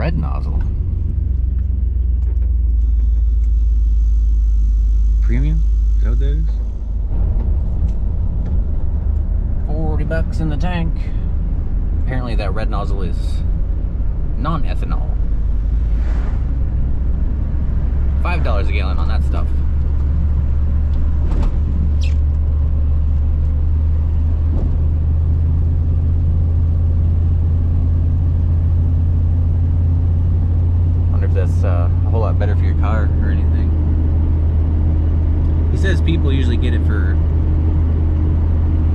red nozzle. Premium? Is that what that is? $40 in the tank. Apparently that red nozzle is non-ethanol. $5 a gallon on that stuff. Wonder if that's a whole lot better for your car or anything. He says people usually get it for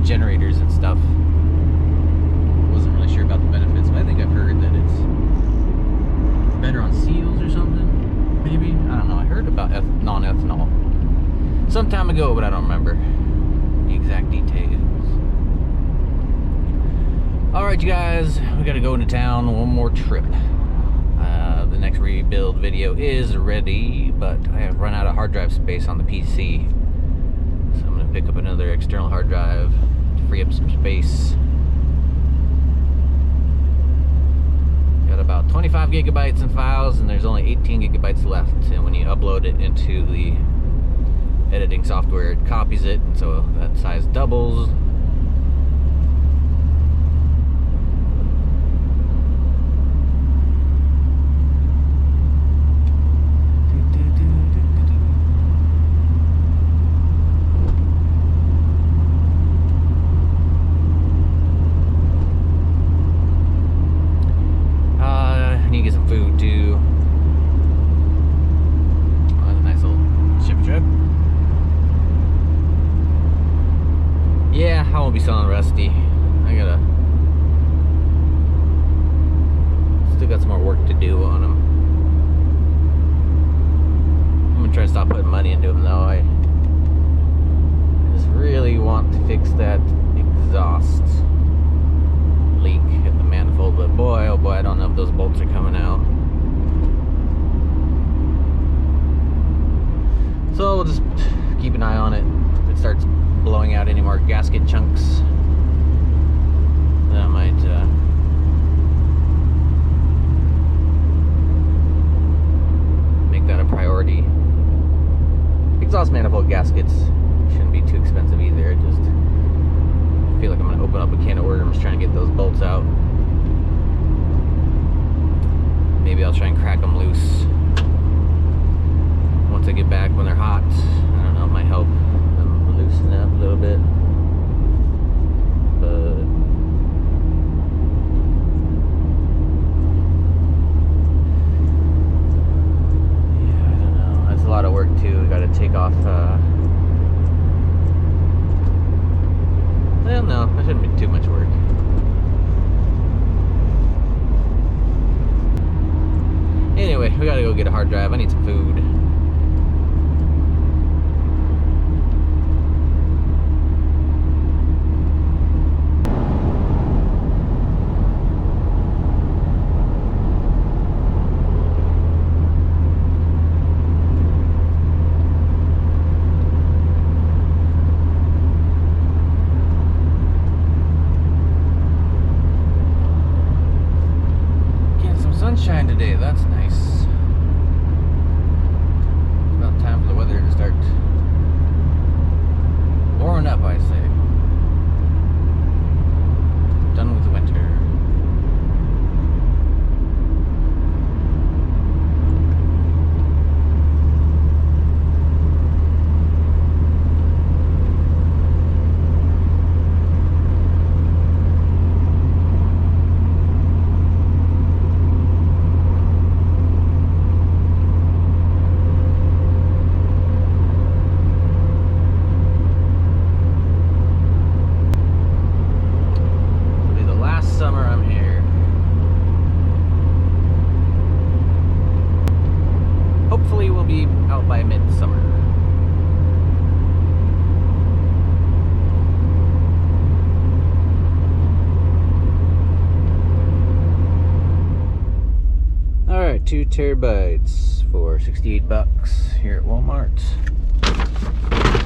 generators and stuff. Wasn't really sure about the benefits, but I think I've heard that it's better on seals or something. Maybe? I don't know. I heard about non-ethanol some time ago, but I don't remember the exact details. Alright, you guys, we gotta go into town one more trip. The next rebuild video is ready, but I have run out of hard drive space on the PC. So I'm gonna pick up another external hard drive to free up some space. Got about 25 gigabytes in files, and there's only 18 gigabytes left. And when you upload it into the editing software, it copies it, and so that size doubles. Be selling Rusty. I still got some more work to do on them. I'm gonna try to stop putting money into them though. I just really want to fix that exhaust leak at the manifold, but boy, oh boy, I don't know if those bolts are coming out. So we'll just keep an eye on it. If it starts blowing out any more gasket chunks, then I might make that a priority. Exhaust manifold gaskets shouldn't be too expensive either. I just feel like I'm going to open up a can of worms trying to get those bolts out. Maybe I'll try and crack them loose once I get back when they're hot. I don't know, it might help loosen up a little bit, but yeah, I don't know. That's a lot of work too. We got to take off. Well, no, that shouldn't be too much work. Anyway, we got to go get a hard drive. I need some food. Sunshine today, that's nice. It's about time for the weather to start warming up, I say. Done with the winter. Out by midsummer. Alright, 2 terabytes for $68 here at Walmart.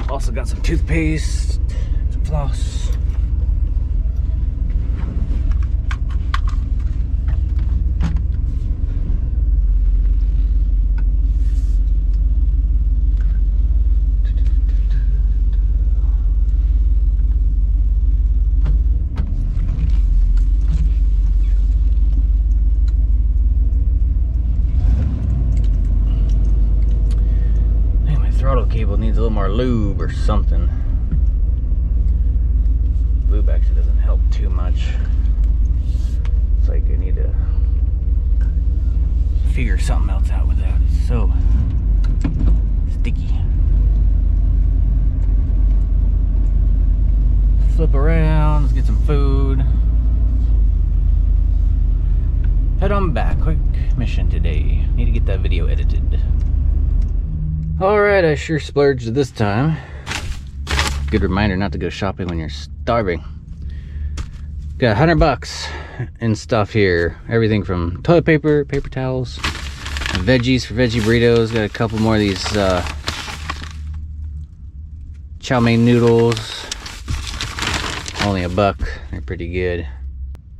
Also got some toothpaste, some floss. cable needs a little more lube or something. Lube actually doesn't help too much. It's like I need to figure something else out with that. It's so sticky. Flip around, let's get some food. Head on back. Quick mission today. Need to get that video edited. Alright, I sure splurged this time. Good reminder not to go shopping when you're starving. Got $100 in stuff here. Everything from toilet paper, paper towels, veggies for veggie burritos. Got a couple more of these chow mein noodles. Only $1. They're pretty good.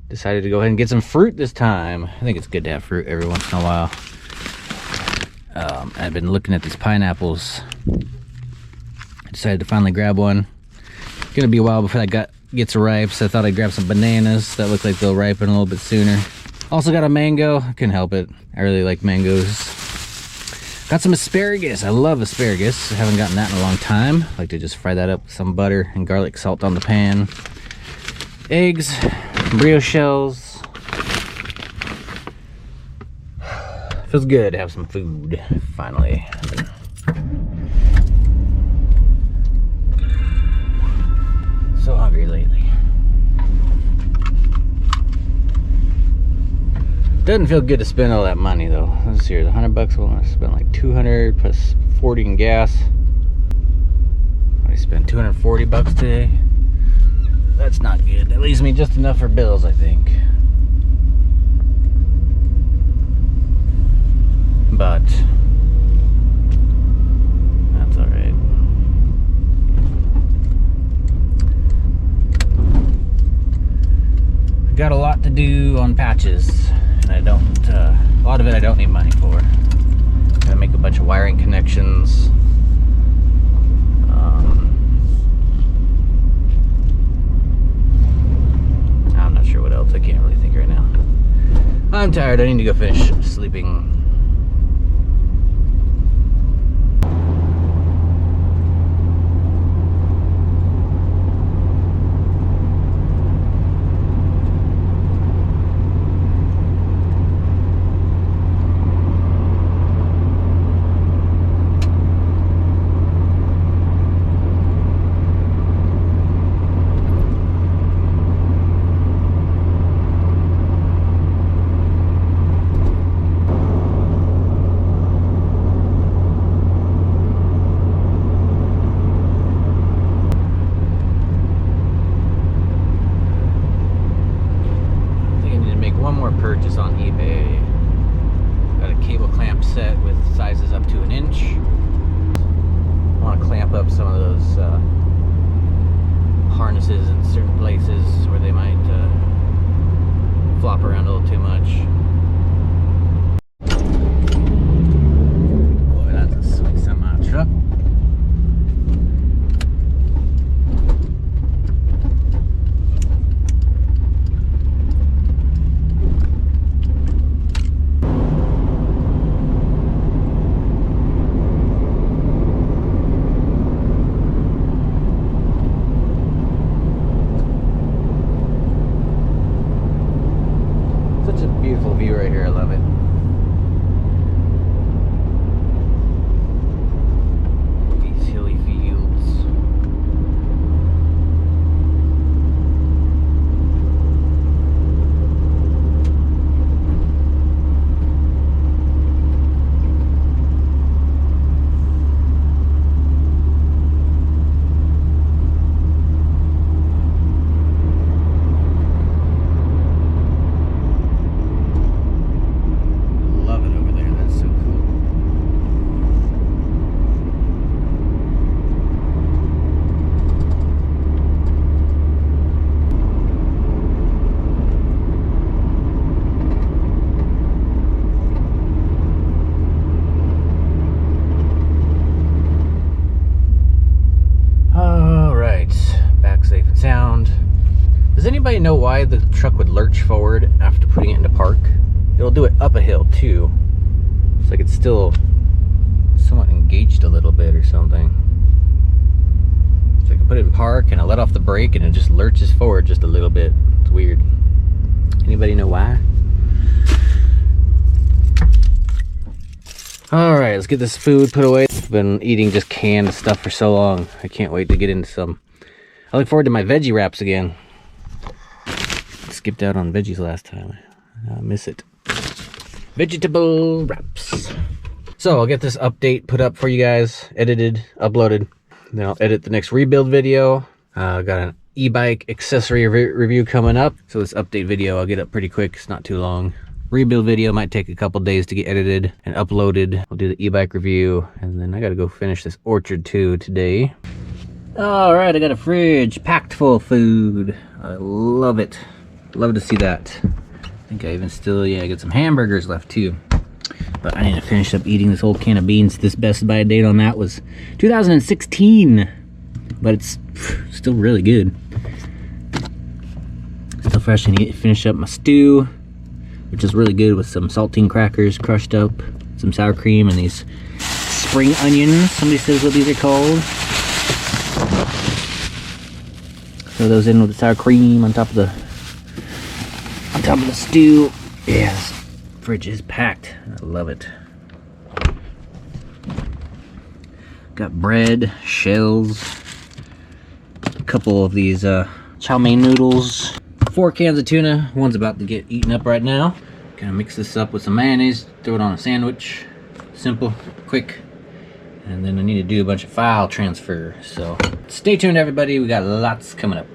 Decided to go ahead and get some fruit this time. I think it's good to have fruit every once in a while. I've been looking at these pineapples. I decided to finally grab one. It's gonna be a while before that gets ripe, so I thought I'd grab some bananas that look like they'll ripen a little bit sooner. Also got a mango. I couldn't help it. I really like mangoes. Got some asparagus. I love asparagus. I haven't gotten that in a long time. I like to just fry that up with some butter and garlic salt on the pan. Eggs, brioche shells. Feels good to have some food, finally. So hungry lately. Doesn't feel good to spend all that money though. Let's see here, the $100, well, I spent like 200 plus 40 in gas. I spent 240 bucks today. That's not good. That leaves me just enough for bills, I think. But that's all right. I got a lot to do on patches, and I don't. A lot of it I don't need money for. Gotta make a bunch of wiring connections. I'm not sure what else. I can't really think right now. I'm tired. I need to go finish sleeping. Purchase on eBay. Got a cable clamp set with sizes up to 1 inch. I want to clamp up some of those harnesses in certain places where they might flop around a little too much. Boy, that's a sweet semi truck. Beautiful view right here, I love it. These hilly fields. Anybody know why the truck would lurch forward after putting it into park? It'll do it up a hill too. It's like it's still somewhat engaged a little bit or something. So I can put it in park and I let off the brake and it just lurches forward just a little bit. It's weird. Anybody know why? Alright, let's get this food put away. I've been eating just canned stuff for so long. I can't wait to get into some. I look forward to my veggie wraps again. Skipped out on veggies last time. I miss it. Vegetable wraps. So I'll get this update put up for you guys, edited, uploaded. Then I'll edit the next rebuild video. Got an e-bike accessory review coming up. So this update video I'll get up pretty quick. It's not too long. Rebuild video might take a couple days to get edited and uploaded. I'll do the e-bike review, and then I gotta go finish this orchard too today. All right, I got a fridge packed full of food. I love it. Love to see that. I think I even still, yeah, I got some hamburgers left too. But I need to finish up eating this whole can of beans. This Best Buy date on that was 2016. But it's still really good. Still fresh. I need to finish up my stew, which is really good with some saltine crackers crushed up, some sour cream, and these spring onions. Somebody says what these are called. Throw those in with the sour cream on top of the stew. Yeah, this fridge is packed. I love it. Got bread, shells, a couple of these chow mein noodles, 4 cans of tuna. One's about to get eaten up right now. Gonna mix this up with some mayonnaise, throw it on a sandwich. Simple, quick. And then I need to do a bunch of file transfer. So stay tuned, everybody. We got lots coming up.